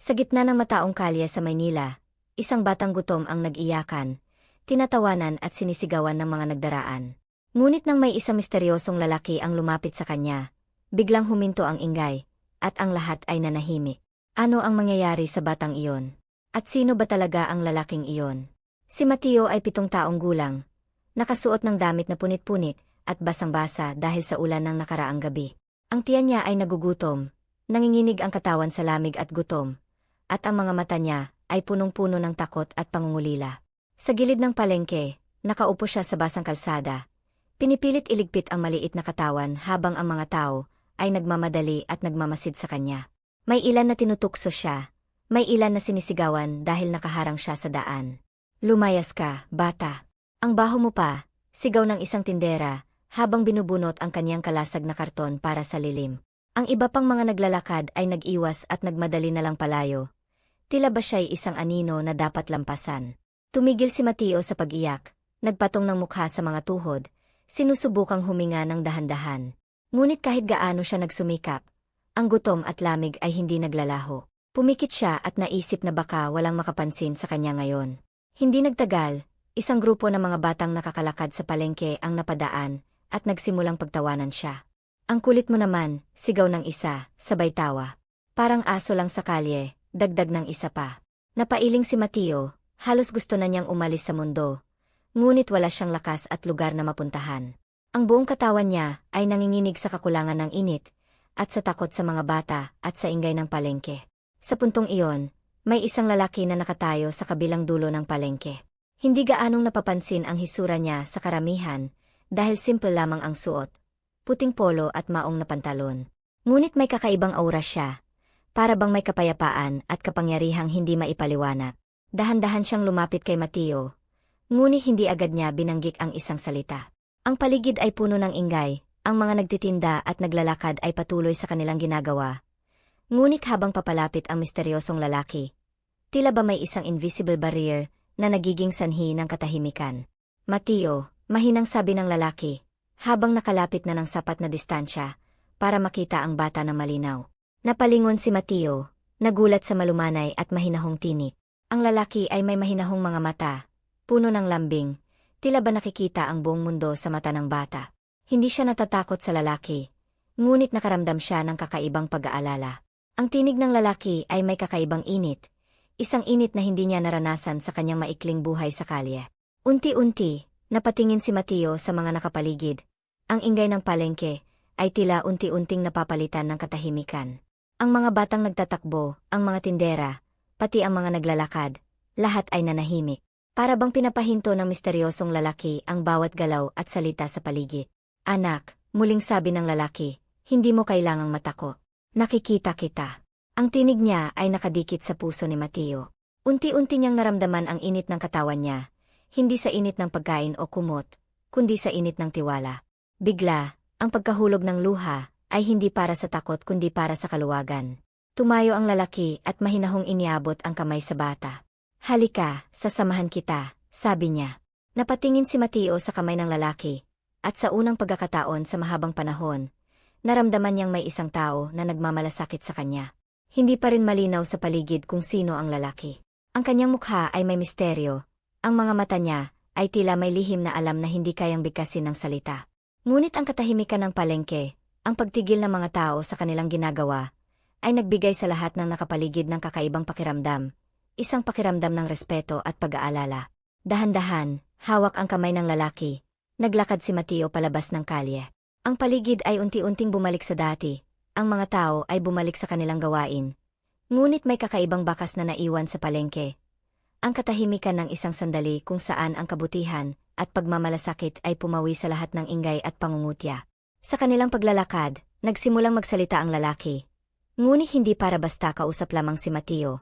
Sa gitna ng mataong kalye sa Maynila, isang batang gutom ang nag-iyakan, tinatawanan at sinisigawan ng mga nagdaraan. Ngunit nang may isang misteryosong lalaki ang lumapit sa kanya, biglang huminto ang ingay, at ang lahat ay nanahimik. Ano ang mangyayari sa batang iyon? At sino ba talaga ang lalaking iyon? Si Mateo ay 7 taong gulang, nakasuot ng damit na punit-punit at basang-basa dahil sa ulan ng nakaraang gabi. Ang tiyan niya ay nagugutom, nanginginig ang katawan sa lamig at gutom, at ang mga mata niya ay punong-puno ng takot at pangungulila. Sa gilid ng palengke, nakaupo siya sa basang kalsada. Pinipilit iligpit ang maliit na katawan habang ang mga tao ay nagmamadali at nagmamasid sa kanya. May ilan na tinutukso siya, may ilan na sinisigawan dahil nakaharang siya sa daan. "Lumayas ka, bata. Ang baho mo pa," sigaw ng isang tindera, habang binubunot ang kanyang kalasag na karton para sa lilim. Ang iba pang mga naglalakad ay nag-iwas at nagmadali na lang palayo. Tila ba siya'y isang anino na dapat lampasan. Tumigil si Mateo sa pag-iyak, nagpatong ng mukha sa mga tuhod, sinusubukang huminga ng dahan-dahan. Ngunit kahit gaano siya nagsumikap, ang gutom at lamig ay hindi naglalaho. Pumikit siya at naisip na baka walang makapansin sa kanya ngayon. Hindi nagtagal, isang grupo ng mga batang nakakalakad sa palengke ang napadaan at nagsimulang pagtawanan siya. "Ang kulit mo naman," sigaw ng isa, sabay tawa. "Parang aso lang sa kalye," dagdag ng isa pa. Napailing si Mateo, halos gusto na niyang umalis sa mundo. Ngunit wala siyang lakas at lugar na mapuntahan. Ang buong katawan niya ay nanginginig sa kakulangan ng init, at sa takot sa mga bata at sa ingay ng palengke. Sa puntong iyon, may isang lalaki na nakatayo sa kabilang dulo ng palengke. Hindi gaanong napapansin ang hisura niya sa karamihan, dahil simple lamang ang suot, puting polo at maong na pantalon. Ngunit may kakaibang aura siya, para bang may kapayapaan at kapangyarihang hindi maipaliwanag. Dahan-dahan siyang lumapit kay Mateo, ngunit hindi agad niya binanggik ang isang salita. Ang paligid ay puno ng ingay, ang mga nagtitinda at naglalakad ay patuloy sa kanilang ginagawa. Ngunit habang papalapit ang misteryosong lalaki, tila ba may isang invisible barrier na nagiging sanhi ng katahimikan. "Mateo," mahinang sabi ng lalaki, habang nakalapit na ng sapat na distansya para makita ang bata ng malinaw. Napalingon si Mateo, nagulat sa malumanay at mahinahong tinik. Ang lalaki ay may mahinahong mga mata, puno ng lambing, tila ba nakikita ang buong mundo sa mata ng bata. Hindi siya natatakot sa lalaki, ngunit nakaramdam siya ng kakaibang pag-aalala. Ang tinig ng lalaki ay may kakaibang init, isang init na hindi niya naranasan sa kanyang maikling buhay sa kalye. Unti-unti, napatingin si Mateo sa mga nakapaligid. Ang ingay ng palengke ay tila unti-unting napapalitan ng katahimikan. Ang mga batang nagtatakbo, ang mga tindera, pati ang mga naglalakad, lahat ay nanahimik. Para bang pinapahinto ng misteryosong lalaki ang bawat galaw at salita sa paligid. "Anak," muling sabi ng lalaki, "hindi mo kailangang matako. Nakikita kita." Ang tinig niya ay nakadikit sa puso ni Mateo. Unti-unti niyang naramdaman ang init ng katawan niya, hindi sa init ng pagkain o kumot, kundi sa init ng tiwala. Bigla, ang pagkahulog ng luha ay hindi para sa takot kundi para sa kaluwagan. Tumayo ang lalaki at mahinahong iniabot ang kamay sa bata. "Halika, sasamahan kita," sabi niya. Napatingin si Mateo sa kamay ng lalaki, at sa unang pagkakataon sa mahabang panahon, naramdaman niyang may isang tao na nagmamalasakit sa kanya. Hindi pa rin malinaw sa paligid kung sino ang lalaki. Ang kanyang mukha ay may misteryo, ang mga mata niya ay tila may lihim na alam na hindi kayang bigkasin ng salita. Ngunit ang katahimikan ng palengke, ang pagtigil ng mga tao sa kanilang ginagawa, ay nagbigay sa lahat ng nakapaligid ng kakaibang pakiramdam, isang pakiramdam ng respeto at pag-aalala. Dahan-dahan, hawak ang kamay ng lalaki, naglakad si Mateo palabas ng kalye. Ang paligid ay unti-unting bumalik sa dati, ang mga tao ay bumalik sa kanilang gawain. Ngunit may kakaibang bakas na naiwan sa palengke. Ang katahimikan ng isang sandali kung saan ang kabutihan at pagmamalasakit ay pumawi sa lahat ng ingay at pangungutya. Sa kanilang paglalakad, nagsimulang magsalita ang lalaki. Ngunit hindi para basta kausap lamang si Mateo.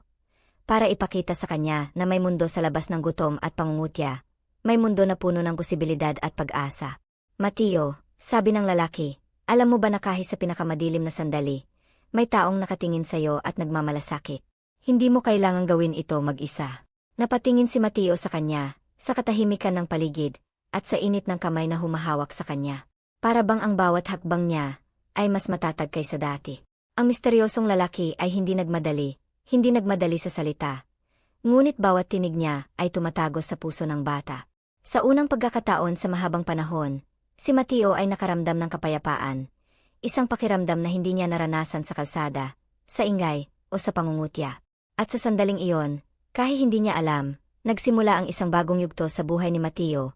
Para ipakita sa kanya na may mundo sa labas ng gutom at pangungutya, may mundo na puno ng posibilidad at pag-asa. "Mateo," sabi ng lalaki, "alam mo ba na kahit sa pinakamadilim na sandali, may taong nakatingin sa'yo at nagmamalasakit. Hindi mo kailangang gawin ito mag-isa." Napatingin si Mateo sa kanya, sa katahimikan ng paligid, at sa init ng kamay na humahawak sa kanya. Para bang ang bawat hakbang niya ay mas matatag kaysa dati. Ang misteryosong lalaki ay hindi nagmadali, hindi nagmadali sa salita. Ngunit bawat tinig niya ay tumatagos sa puso ng bata. Sa unang pagkakataon sa mahabang panahon, si Mateo ay nakaramdam ng kapayapaan. Isang pakiramdam na hindi niya naranasan sa kalsada, sa ingay, o sa pangungutya. At sa sandaling iyon, kahit hindi niya alam, nagsimula ang isang bagong yugto sa buhay ni Mateo.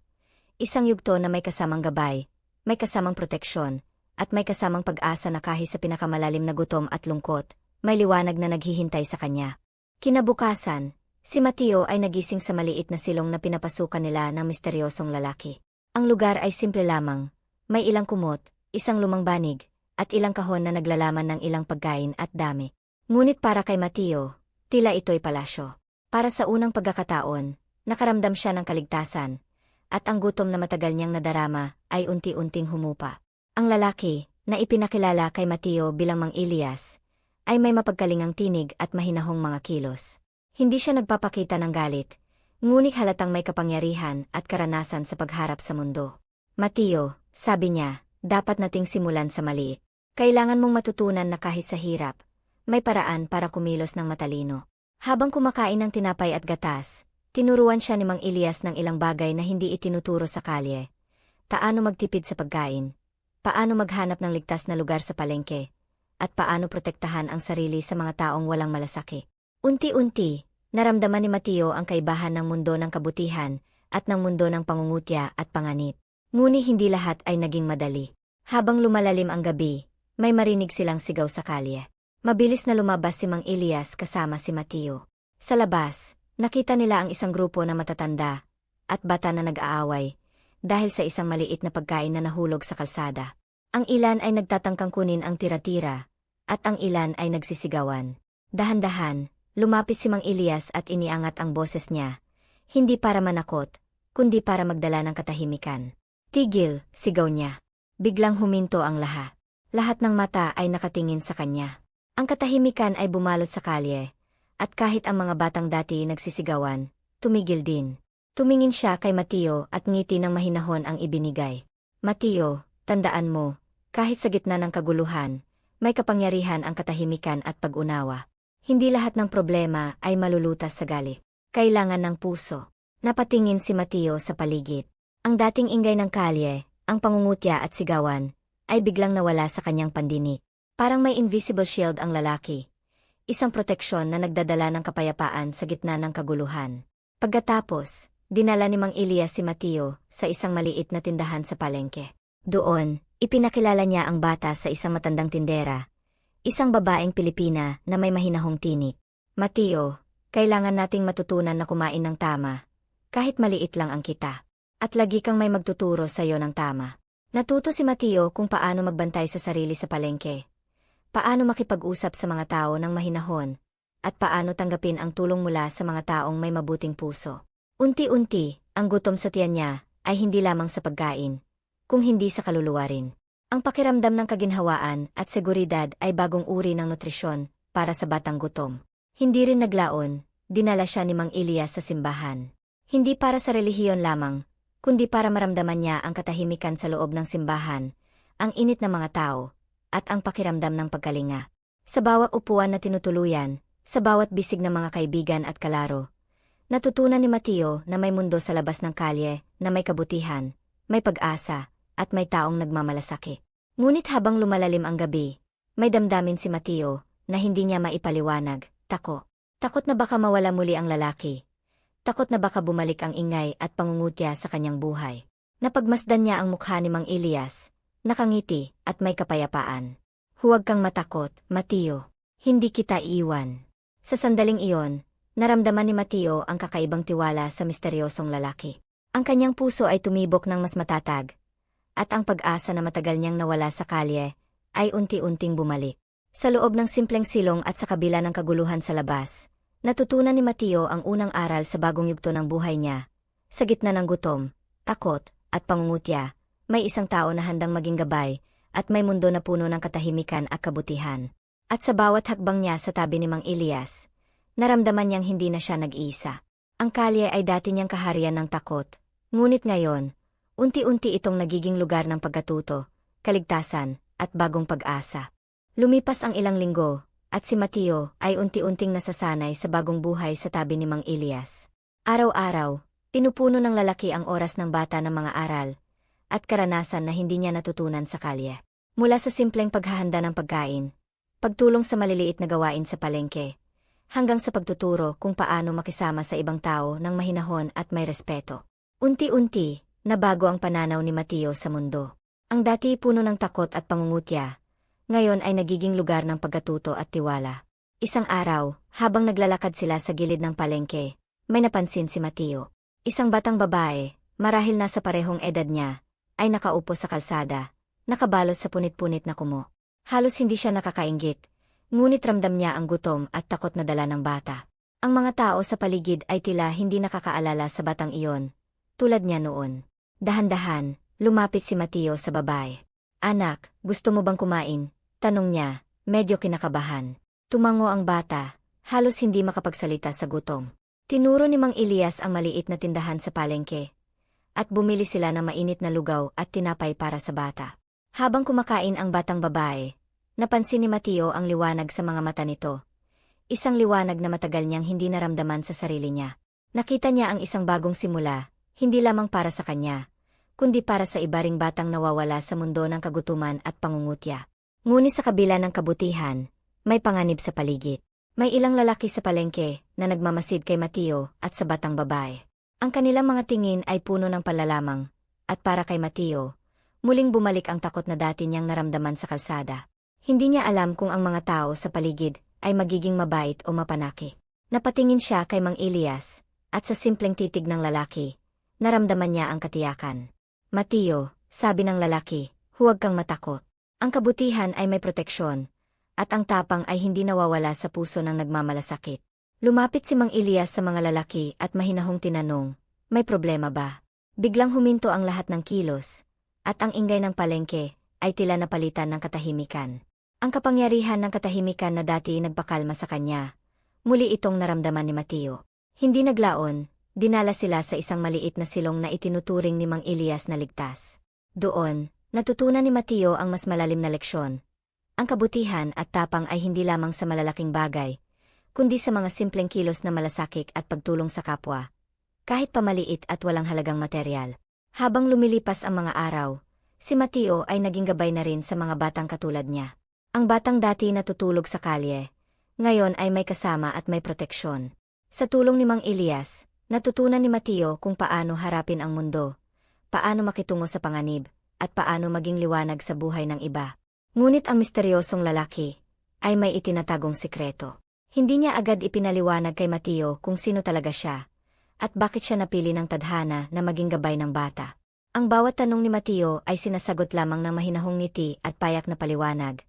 Isang yugto na may kasamang gabay, may kasamang proteksyon, at may kasamang pag-asa na kahit sa pinakamalalim na gutom at lungkot, may liwanag na naghihintay sa kanya. Kinabukasan, si Mateo ay nagising sa maliit na silong na pinapasukan nila ng misteryosong lalaki. Ang lugar ay simple lamang, may ilang kumot, isang lumang banig, at ilang kahon na naglalaman ng ilang pagkain at dami. Ngunit para kay Mateo, tila ito'y palasyo. Para sa unang pagkakataon, nakaramdam siya ng kaligtasan, at ang gutom na matagal niyang nadarama ay unti-unting humupa. Ang lalaki, na ipinakilala kay Mateo bilang Mang Elias, ay may mapagkalingang tinig at mahinahong mga kilos. Hindi siya nagpapakita ng galit, ngunit halatang may kapangyarihan at karanasan sa pagharap sa mundo. Mateo, sabi niya, dapat nating simulan sa maliit. Kailangan mong matutunan na kahit sa hirap, may paraan para kumilos ng matalino. Habang kumakain ng tinapay at gatas, tinuruan siya ni Mang Elias ng ilang bagay na hindi itinuturo sa kalye. Paano magtipid sa pagkain, paano maghanap ng ligtas na lugar sa palengke, at paano protektahan ang sarili sa mga taong walang malasaki. Unti-unti, naramdaman ni Mateo ang kaibahan ng mundo ng kabutihan at ng mundo ng pangungutya at panganib. Ngunit hindi lahat ay naging madali. Habang lumalalim ang gabi, may marinig silang sigaw sa kalye. Mabilis na lumabas si Mang Elias kasama si Mateo. Sa labas, nakita nila ang isang grupo na matatanda at bata na nag-aaway dahil sa isang maliit na pagkain na nahulog sa kalsada. Ang ilan ay nagtatangkang kunin ang tira-tira, at ang ilan ay nagsisigawan. Dahan-dahan, lumapit si Mang Elias at iniangat ang boses niya, hindi para manakot, kundi para magdala ng katahimikan. Tigil, sigaw niya. Biglang huminto ang lahat. Lahat ng mata ay nakatingin sa kanya. Ang katahimikan ay bumalot sa kalye, at kahit ang mga batang dati nagsisigawan, tumigil din. Tumingin siya kay Mateo at ngiti ng mahinahon ang ibinigay. Mateo, tandaan mo, kahit sa gitna ng kaguluhan, may kapangyarihan ang katahimikan at pag-unawa. Hindi lahat ng problema ay malulutas sa galit. Kailangan ng puso. Napatingin si Mateo sa paligid. Ang dating ingay ng kalye, ang pangungutya at sigawan, ay biglang nawala sa kanyang pandinig. Parang may invisible shield ang lalaki. Isang proteksyon na nagdadala ng kapayapaan sa gitna ng kaguluhan. Pagkatapos, dinala ni Mang Elias si Mateo sa isang maliit na tindahan sa palengke. Doon, ipinakilala niya ang bata sa isang matandang tindera, isang babaeng Pilipina na may mahinahong tinig. Mateo, kailangan nating matutunan na kumain ng tama, kahit maliit lang ang kita. At lagi kang may magtuturo sa iyo ng tama. Natuto si Mateo kung paano magbantay sa sarili sa palengke, paano makipag-usap sa mga tao ng mahinahon, at paano tanggapin ang tulong mula sa mga taong may mabuting puso. Unti-unti, ang gutom sa tiyan niya ay hindi lamang sa pagkain, kung hindi sa kaluluwa rin. Ang pakiramdam ng kaginhawaan at seguridad ay bagong uri ng nutrisyon para sa batang gutom. Hindi rin naglaon, dinala siya ni Mang Elias sa simbahan. Hindi para sa relihiyon lamang, kundi para maramdaman niya ang katahimikan sa loob ng simbahan, ang init ng mga tao, at ang pakiramdam ng pagkalinga. Sa bawat upuan na tinutuluyan, sa bawat bisig ng mga kaibigan at kalaro, natutunan ni Mateo na may mundo sa labas ng kalye, na may kabutihan, may pag-asa, at may taong nagmamalasakit. Ngunit habang lumalalim ang gabi, may damdamin si Mateo na hindi niya maipaliwanag, takot. Takot na baka mawala muli ang lalaki. Takot na baka bumalik ang ingay at pangungutya sa kanyang buhay. Napagmasdan niya ang mukha ni Mang Elias, nakangiti at may kapayapaan. Huwag kang matakot, Mateo. Hindi kita iiwan. Sa sandaling iyon, naramdaman ni Mateo ang kakaibang tiwala sa misteryosong lalaki. Ang kanyang puso ay tumibok ng mas matatag, at ang pag-asa na matagal niyang nawala sa kalye ay unti-unting bumalik. Sa loob ng simpleng silong at sa kabila ng kaguluhan sa labas, natutunan ni Mateo ang unang aral sa bagong yugto ng buhay niya. Sa gitna ng gutom, takot, at pangungutya, may isang tao na handang maging gabay, at may mundo na puno ng katahimikan at kabutihan. At sa bawat hakbang niya sa tabi ni Mang Elias, naramdaman niyang hindi na siya nag-iisa. Ang kalye ay dati niyang kaharian ng takot, ngunit ngayon, unti-unti itong nagiging lugar ng pagkatuto, kaligtasan, at bagong pag-asa. Lumipas ang ilang linggo, at si Mateo ay unti-unting nasasanay sa bagong buhay sa tabi ni Mang Elias. Araw-araw, pinupuno ng lalaki ang oras ng bata ng mga aral at karanasan na hindi niya natutunan sa kalye. Mula sa simpleng paghahanda ng pagkain, pagtulong sa maliliit na gawain sa palengke, hanggang sa pagtuturo kung paano makisama sa ibang tao ng mahinahon at may respeto. Unti-unti, nabago ang pananaw ni Mateo sa mundo. Ang dati puno ng takot at pangungutya, ngayon ay nagiging lugar ng pagkatuto at tiwala. Isang araw, habang naglalakad sila sa gilid ng palengke, may napansin si Mateo. Isang batang babae, marahil nasa parehong edad niya, ay nakaupo sa kalsada, nakabalot sa punit-punit na kumo. Halos hindi siya nakakainggit, ngunit ramdam niya ang gutom at takot na dala ng bata. Ang mga tao sa paligid ay tila hindi nakakaalala sa batang iyon, tulad niya noon. Dahan-dahan, lumapit si Mateo sa babae. "Anak, gusto mo bang kumain?" tanong niya, medyo kinakabahan. Tumango ang bata, halos hindi makapagsalita sa gutom. Tinuro ni Mang Elias ang maliit na tindahan sa palengke, at bumili sila ng mainit na lugaw at tinapay para sa bata. Habang kumakain ang batang babae, napansin ni Mateo ang liwanag sa mga mata nito. Isang liwanag na matagal niyang hindi naramdaman sa sarili niya. Nakita niya ang isang bagong simula, hindi lamang para sa kanya, kundi para sa iba ring batang nawawala sa mundo ng kagutuman at pangungutya. Ngunit sa kabila ng kabutihan, may panganib sa paligid. May ilang lalaki sa palengke na nagmamasid kay Mateo at sa batang babae. Ang kanilang mga tingin ay puno ng panlalamang, at para kay Mateo, muling bumalik ang takot na dati niyang naramdaman sa kalsada. Hindi niya alam kung ang mga tao sa paligid ay magiging mabait o mapanaki. Napatingin siya kay Mang Elias, at sa simpleng titig ng lalaki, naramdaman niya ang katiyakan. "Mateo," sabi ng lalaki, "huwag kang matakot. Ang kabutihan ay may proteksyon, at ang tapang ay hindi nawawala sa puso ng nagmamalasakit." Lumapit si Mang Elias sa mga lalaki at mahinahong tinanong, "May problema ba?" Biglang huminto ang lahat ng kilos, at ang ingay ng palengke ay tila napalitan ng katahimikan. Ang kapangyarihan ng katahimikan na dati nagpakalma sa kanya, muli itong naramdaman ni Mateo. Hindi naglaon, dinala sila sa isang maliit na silong na itinuturing ni Mang Elias na ligtas. Doon, natutunan ni Mateo ang mas malalim na leksyon. Ang kabutihan at tapang ay hindi lamang sa malalaking bagay, kundi sa mga simpleng kilos na malasakit at pagtulong sa kapwa, kahit pamaliit at walang halagang materyal. Habang lumilipas ang mga araw, si Mateo ay naging gabay na rin sa mga batang katulad niya. Ang batang dati natutulog sa kalye, ngayon ay may kasama at may proteksyon. Sa tulong ni Mang Elias, natutunan ni Mateo kung paano harapin ang mundo, paano makitungo sa panganib, at paano maging liwanag sa buhay ng iba. Ngunit ang misteryosong lalaki ay may itinatagong sikreto. Hindi niya agad ipinaliwanag kay Mateo kung sino talaga siya, at bakit siya napili ng tadhana na maging gabay ng bata. Ang bawat tanong ni Mateo ay sinasagot lamang ng mahinahong ngiti at payak na paliwanag.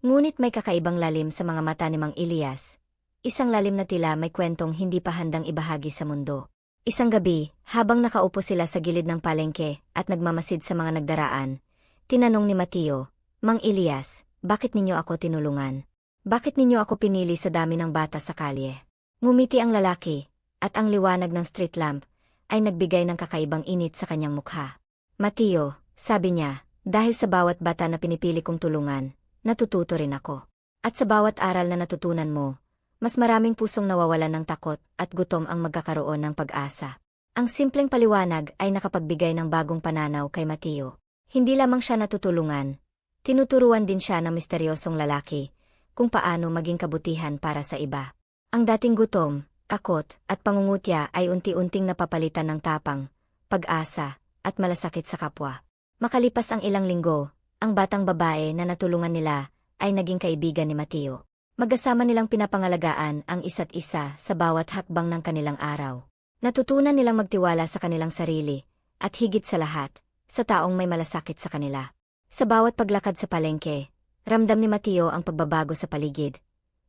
Ngunit may kakaibang lalim sa mga mata ni Mang Elias. Isang lalim na tila may kwentong hindi pa handang ibahagi sa mundo. Isang gabi, habang nakaupo sila sa gilid ng palengke at nagmamasid sa mga nagdaraan, tinanong ni Mateo, "Mang Elias, bakit ninyo ako tinulungan? Bakit ninyo ako pinili sa dami ng bata sa kalye?" Ngumiti ang lalaki, at ang liwanag ng street lamp ay nagbigay ng kakaibang init sa kanyang mukha. "Mateo," sabi niya, "dahil sa bawat bata na pinipili kong tulungan, natututo rin ako. At sa bawat aral na natutunan mo, mas maraming pusong nawawalan ng takot at gutom ang magkakaroon ng pag-asa." Ang simpleng paliwanag ay nakapagbigay ng bagong pananaw kay Mateo. Hindi lamang siya natutulungan, tinuturuan din siya ng misteryosong lalaki kung paano maging kabutihan para sa iba. Ang dating gutom, takot, at pangungutya ay unti-unting napapalitan ng tapang, pag-asa, at malasakit sa kapwa. Makalipas ang ilang linggo, ang batang babae na natulungan nila ay naging kaibigan ni Mateo. Magkasama nilang pinapangalagaan ang isa't isa sa bawat hakbang ng kanilang araw. Natutunan nilang magtiwala sa kanilang sarili, at higit sa lahat, sa taong may malasakit sa kanila. Sa bawat paglakad sa palengke, ramdam ni Mateo ang pagbabago sa paligid.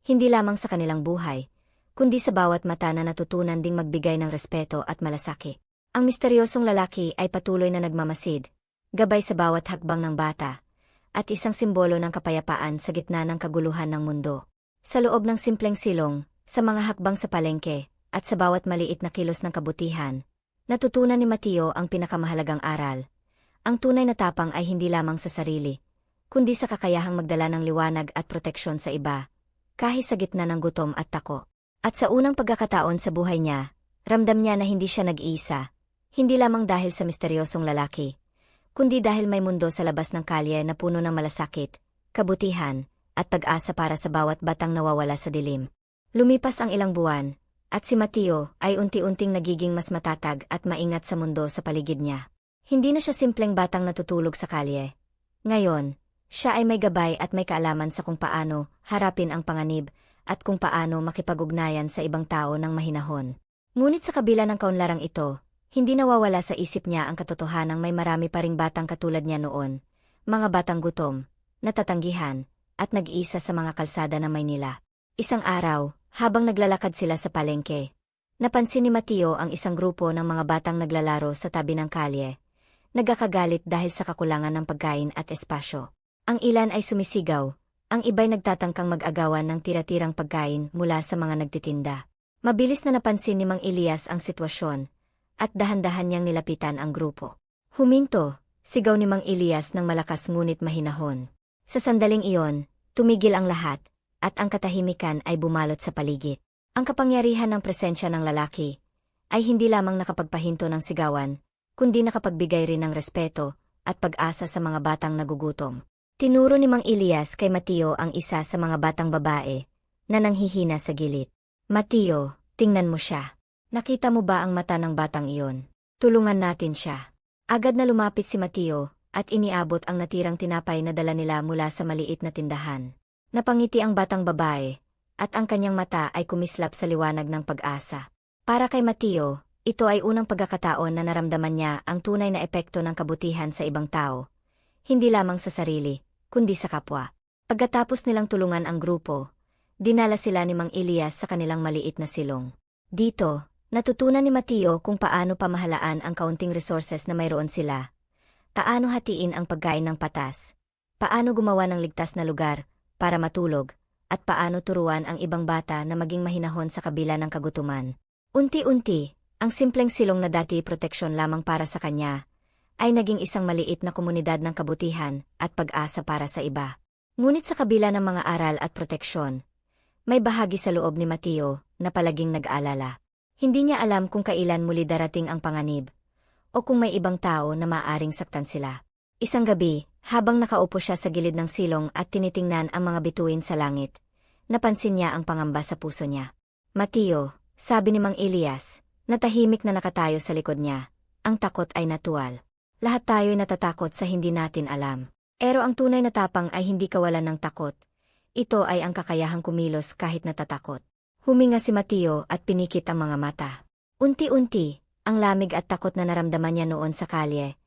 Hindi lamang sa kanilang buhay, kundi sa bawat mata na natutunan ding magbigay ng respeto at malasakit. Ang misteryosong lalaki ay patuloy na nagmamasid, gabay sa bawat hakbang ng bata, at isang simbolo ng kapayapaan sa gitna ng kaguluhan ng mundo. Sa loob ng simpleng silong, sa mga hakbang sa palengke, at sa bawat maliit na kilos ng kabutihan, natutunan ni Mateo ang pinakamahalagang aral. Ang tunay na tapang ay hindi lamang sa sarili, kundi sa kakayahang magdala ng liwanag at proteksyon sa iba, kahit sa gitna ng gutom at tako. At sa unang pagkakataon sa buhay niya, ramdam niya na hindi siya nag-iisa, hindi lamang dahil sa misteryosong lalaki, kundi dahil may mundo sa labas ng kalye na puno ng malasakit, kabutihan, at pag-asa para sa bawat batang nawawala sa dilim. Lumipas ang ilang buwan, at si Mateo ay unti-unting nagiging mas matatag at maingat sa mundo sa paligid niya. Hindi na siya simpleng batang natutulog sa kalye. Ngayon, siya ay may gabay at may kaalaman sa kung paano harapin ang panganib at kung paano makipag-ugnayan sa ibang tao ng mahinahon. Ngunit sa kabila ng kaunlarang ito, hindi nawawala sa isip niya ang katotohanang may marami pa ring batang katulad niya noon, mga batang gutom, natatanggihan, at nag-iisa sa mga kalsada ng Maynila. Isang araw, habang naglalakad sila sa palengke, napansin ni Mateo ang isang grupo ng mga batang naglalaro sa tabi ng kalye. Nagkakagalit dahil sa kakulangan ng pagkain at espasyo. Ang ilan ay sumisigaw, ang iba'y nagtatangkang mag-agawan ng tira-tirang pagkain mula sa mga nagtitinda. Mabilis na napansin ni Mang Elias ang sitwasyon, at dahan-dahan niyang nilapitan ang grupo. Huminto, sigaw ni Mang Elias ng malakas ngunit mahinahon. Sa sandaling iyon, tumigil ang lahat, at ang katahimikan ay bumalot sa paligid. Ang kapangyarihan ng presensya ng lalaki ay hindi lamang nakapagpahinto ng sigawan, kundi nakapagbigay rin ng respeto at pag-asa sa mga batang nagugutom. Tinuro ni Mang Elias kay Mateo ang isa sa mga batang babae na nanghihina sa gilid. Mateo, tingnan mo siya. Nakita mo ba ang mata ng batang iyon? Tulungan natin siya. Agad na lumapit si Mateo at iniabot ang natirang tinapay na dala nila mula sa maliit na tindahan. Napangiti ang batang babae, at ang kanyang mata ay kumislap sa liwanag ng pag-asa. Para kay Mateo, ito ay unang pagkakataon na naramdaman niya ang tunay na epekto ng kabutihan sa ibang tao. Hindi lamang sa sarili, kundi sa kapwa. Pagkatapos nilang tulungan ang grupo, dinala sila ni Mang Elias sa kanilang maliit na silong. Dito, natutunan ni Mateo kung paano pamahalaan ang kaunting resources na mayroon sila. Paano hatiin ang pagkain ng patas. Paano gumawa ng ligtas na lugar para matulog, at paano turuan ang ibang bata na maging mahinahon sa kabila ng kagutuman. Unti-unti, ang simpleng silong na dati proteksyon lamang para sa kanya, ay naging isang maliit na komunidad ng kabutihan at pag-asa para sa iba. Ngunit sa kabila ng mga aral at proteksyon, may bahagi sa loob ni Mateo na palaging nag-aalala. Hindi niya alam kung kailan muli darating ang panganib, o kung may ibang tao na maaring saktan sila. Isang gabi, habang nakaupo siya sa gilid ng silong at tinitingnan ang mga bituin sa langit, napansin niya ang pangamba sa puso niya. Mateo, sabi ni Mang Elias, natahimik na nakatayo sa likod niya, ang takot ay natural. Lahat tayo'y natatakot sa hindi natin alam. Pero ang tunay na tapang ay hindi kawalan ng takot. Ito ay ang kakayahang kumilos kahit natatakot. Huminga si Mateo at pinikit ang mga mata. Unti-unti, ang lamig at takot na naramdaman niya noon sa kalye,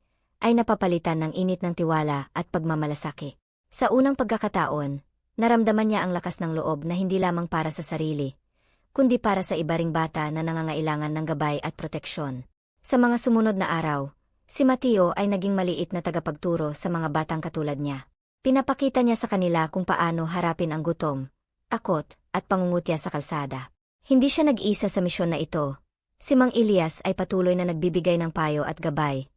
ay napapalitan ng init ng tiwala at pagmamalasaki. Sa unang pagkakataon, naramdaman niya ang lakas ng loob na hindi lamang para sa sarili, kundi para sa iba ring bata na nangangailangan ng gabay at proteksyon. Sa mga sumunod na araw, si Mateo ay naging maliit na tagapagturo sa mga batang katulad niya. Pinapakita niya sa kanila kung paano harapin ang gutom, takot, at pangungutya sa kalsada. Hindi siya nag-isa sa misyon na ito. Si Mang Elias ay patuloy na nagbibigay ng payo at gabay.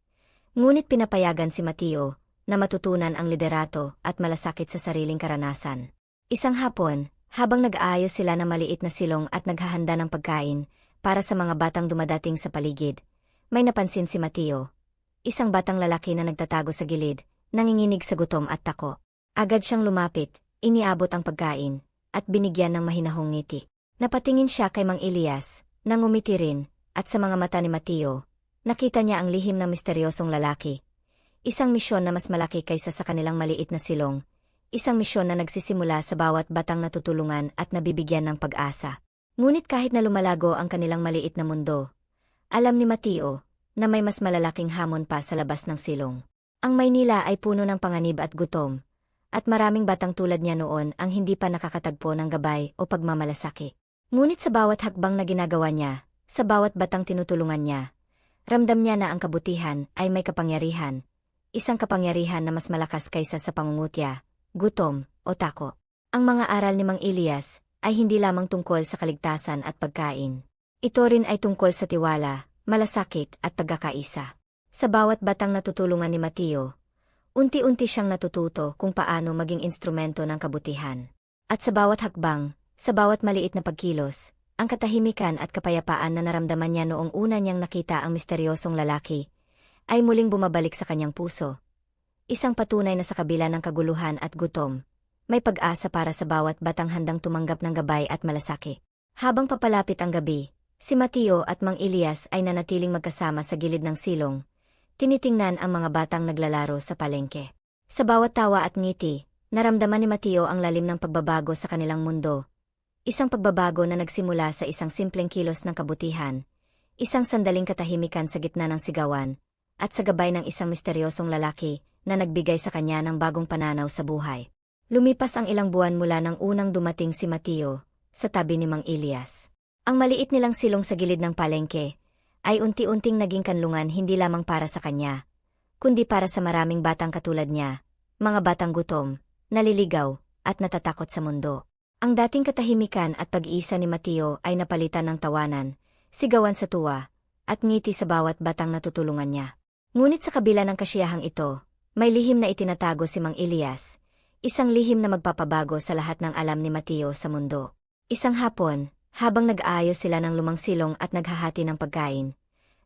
Ngunit pinapayagan si Mateo na matutunan ang liderato at malasakit sa sariling karanasan. Isang hapon, habang nag-aayos sila ng maliit na silong at naghahanda ng pagkain para sa mga batang dumadating sa paligid, may napansin si Mateo. Isang batang lalaki na nagtatago sa gilid, nanginginig sa gutom at tako. Agad siyang lumapit, iniabot ang pagkain, at binigyan ng mahinahong ngiti. Napatingin siya kay Mang Elias, nangumiti rin, at sa mga mata ni Mateo, nakita niya ang lihim ng misteryosong lalaki. Isang misyon na mas malaki kaysa sa kanilang maliit na silong. Isang misyon na nagsisimula sa bawat batang natutulungan at nabibigyan ng pag-asa. Ngunit kahit na lumalago ang kanilang maliit na mundo, alam ni Mateo na may mas malalaking hamon pa sa labas ng silong. Ang Maynila ay puno ng panganib at gutom, at maraming batang tulad niya noon ang hindi pa nakakatagpo ng gabay o pagmamalasaki. Ngunit sa bawat hakbang na ginagawa niya, sa bawat batang tinutulungan niya, ramdam niya na ang kabutihan ay may kapangyarihan. Isang kapangyarihan na mas malakas kaysa sa pangungutya, gutom, o tako. Ang mga aral ni Mang Elias ay hindi lamang tungkol sa kaligtasan at pagkain. Ito rin ay tungkol sa tiwala, malasakit at pagkakaisa. Sa bawat batang natutulungan ni Mateo, unti-unti siyang natututo kung paano maging instrumento ng kabutihan. At sa bawat hakbang, sa bawat maliit na pagkilos, ang katahimikan at kapayapaan na naramdaman niya noong una niyang nakita ang misteryosong lalaki, ay muling bumabalik sa kanyang puso. Isang patunay na sa kabila ng kaguluhan at gutom, may pag-asa para sa bawat batang handang tumanggap ng gabay at malasakit. Habang papalapit ang gabi, si Mateo at Mang Elias ay nanatiling magkasama sa gilid ng silong, tinitingnan ang mga batang naglalaro sa palengke. Sa bawat tawa at ngiti, naramdaman ni Mateo ang lalim ng pagbabago sa kanilang mundo. Isang pagbabago na nagsimula sa isang simpleng kilos ng kabutihan, isang sandaling katahimikan sa gitna ng sigawan, at sa gabay ng isang misteryosong lalaki na nagbigay sa kanya ng bagong pananaw sa buhay. Lumipas ang ilang buwan mula nang unang dumating si Mateo sa tabi ni Mang Elias. Ang maliit nilang silong sa gilid ng palengke ay unti-unting naging kanlungan hindi lamang para sa kanya, kundi para sa maraming batang katulad niya, mga batang gutom, naliligaw, at natatakot sa mundo. Ang dating katahimikan at pag-iisa ni Mateo ay napalitan ng tawanan, sigawan sa tuwa, at ngiti sa bawat batang natutulungan niya. Ngunit sa kabila ng kasiyahang ito, may lihim na itinatago si Mang Elias, isang lihim na magpapabago sa lahat ng alam ni Mateo sa mundo. Isang hapon, habang nag-aayos sila ng lumang silong at naghahati ng pagkain,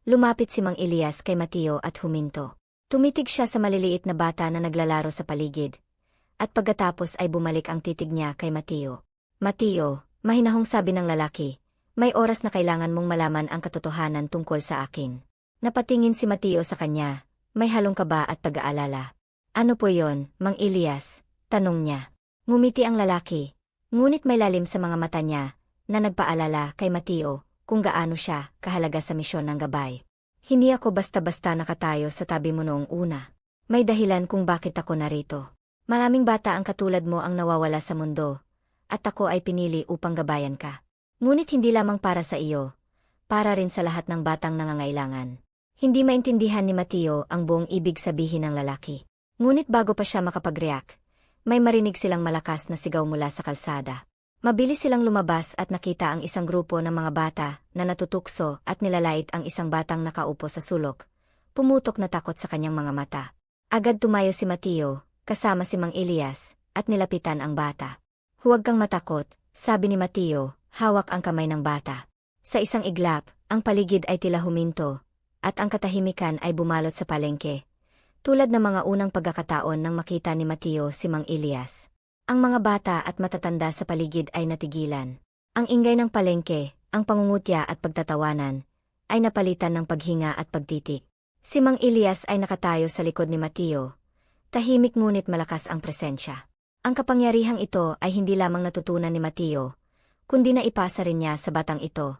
lumapit si Mang Elias kay Mateo at huminto. Tumitig siya sa maliliit na bata na naglalaro sa paligid, at pagkatapos ay bumalik ang titig niya kay Mateo. Mateo, mahinahong sabi ng lalaki, may oras na kailangan mong malaman ang katotohanan tungkol sa akin. Napatingin si Mateo sa kanya, may halong kaba at pag-aalala. Ano po yon, Mang Elias? Tanong niya. Ngumiti ang lalaki, ngunit may lalim sa mga mata niya, na nagpaalala kay Mateo kung gaano siya kahalaga sa misyon ng gabay. Hindi ako basta-basta nakatayo sa tabi mo noong una. May dahilan kung bakit ako narito. Maraming bata ang katulad mo ang nawawala sa mundo, at ako ay pinili upang gabayan ka. Ngunit hindi lamang para sa iyo, para rin sa lahat ng batang nangangailangan. Hindi maintindihan ni Mateo ang buong ibig sabihin ng lalaki. Ngunit bago pa siya makapag-react, may marinig silang malakas na sigaw mula sa kalsada. Mabilis silang lumabas at nakita ang isang grupo ng mga bata na natutukso at nilalait ang isang batang nakaupo sa sulok. Pumutok na takot sa kanyang mga mata. Agad tumayo si Mateo, kasama si Mang Elias, at nilapitan ang bata. Huwag kang matakot, sabi ni Mateo, hawak ang kamay ng bata. Sa isang iglap, ang paligid ay tila huminto, at ang katahimikan ay bumalot sa palengke. Tulad ng mga unang pagkakataon nang makita ni Mateo si Mang Elias. Ang mga bata at matatanda sa paligid ay natigilan. Ang ingay ng palengke, ang pangungutya at pagtatawanan, ay napalitan ng paghinga at pagtitik. Si Mang Elias ay nakatayo sa likod ni Mateo. Tahimik ngunit malakas ang presensya. Ang kapangyarihang ito ay hindi lamang natutunan ni Mateo, kundi naipasa rin niya sa batang ito.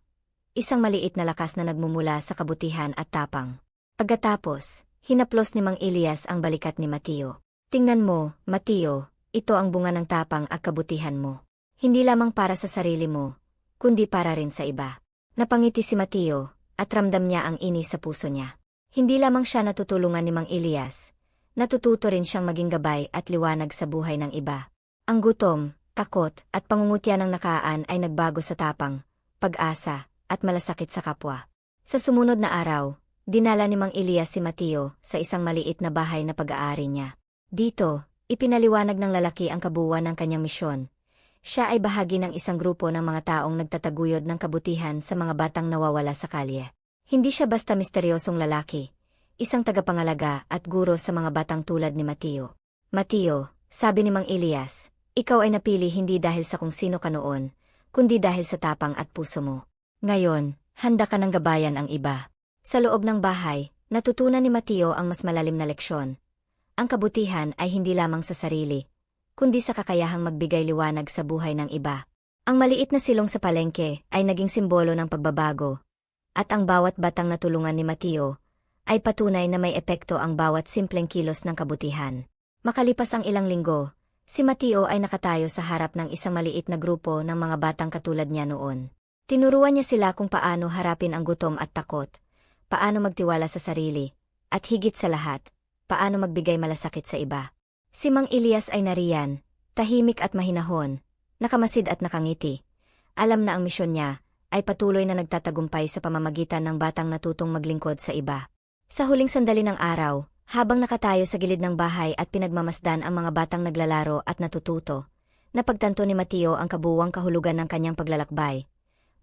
Isang maliit na lakas na nagmumula sa kabutihan at tapang. Pagkatapos, hinaplos ni Mang Elias ang balikat ni Mateo. Tingnan mo, Mateo, ito ang bunga ng tapang at kabutihan mo. Hindi lamang para sa sarili mo, kundi para rin sa iba. Napangiti si Mateo, at ramdam niya ang inis sa puso niya. Hindi lamang siya natutulungan ni Mang Elias, natututo rin siyang maging gabay at liwanag sa buhay ng iba. Ang gutom, takot, at pangungutya ng nakaan ay nagbago sa tapang, pag-asa, at malasakit sa kapwa. Sa sumunod na araw, dinala ni Mang Elias si Mateo sa isang maliit na bahay na pag-aari niya. Dito, ipinaliwanag ng lalaki ang kabuuan ng kanyang misyon. Siya ay bahagi ng isang grupo ng mga taong nagtataguyod ng kabutihan sa mga batang nawawala sa kalye. Hindi siya basta misteryosong lalaki, isang tagapangalaga at guro sa mga batang tulad ni Mateo. Mateo, sabi ni Mang Elias, ikaw ay napili hindi dahil sa kung sino ka noon, kundi dahil sa tapang at puso mo. Ngayon, handa ka ng gabayan ang iba. Sa loob ng bahay, natutunan ni Mateo ang mas malalim na leksyon. Ang kabutihan ay hindi lamang sa sarili, kundi sa kakayahang magbigay liwanag sa buhay ng iba. Ang maliit na silong sa palengke ay naging simbolo ng pagbabago, at ang bawat batang natulungan ni Mateo ay patunay na may epekto ang bawat simpleng kilos ng kabutihan. Makalipas ang ilang linggo, si Mateo ay nakatayo sa harap ng isang maliit na grupo ng mga batang katulad niya noon. Tinuruan niya sila kung paano harapin ang gutom at takot, paano magtiwala sa sarili, at higit sa lahat, paano magbigay malasakit sa iba. Si Mang Elias ay nariyan, tahimik at mahinahon, nakamasid at nakangiti. Alam na ang misyon niya ay patuloy na nagtatagumpay sa pamamagitan ng batang natutong maglingkod sa iba. Sa huling sandali ng araw, habang nakatayo sa gilid ng bahay at pinagmamasdan ang mga batang naglalaro at natututo, Napagtanto ni Mateo ang kabuuang kahulugan ng kanyang paglalakbay.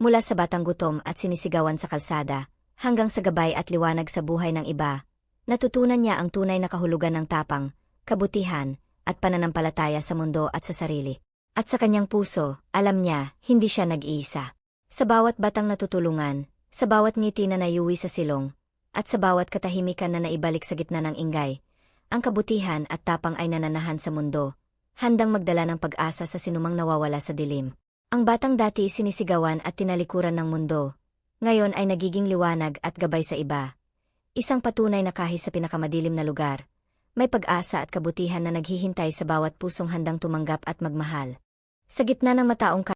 Mula sa batang gutom at sinisigawan sa kalsada, hanggang sa gabay at liwanag sa buhay ng iba, natutunan niya ang tunay na kahulugan ng tapang, kabutihan, at pananampalataya sa mundo at sa sarili. At sa kanyang puso, alam niya, hindi siya nag-iisa. Sa bawat batang natutulungan, sa bawat ngiti na nayuwi sa silong, at sa bawat katahimikan na naibalik sa gitna ng ingay, ang kabutihan at tapang ay nananahan sa mundo, handang magdala ng pag-asa sa sinumang nawawala sa dilim. Ang batang dati sinisigawan at tinalikuran ng mundo, ngayon ay nagiging liwanag at gabay sa iba. Isang patunay na kahit sa pinakamadilim na lugar, may pag-asa at kabutihan na naghihintay sa bawat pusong handang tumanggap at magmahal. Sa gitna ng mataong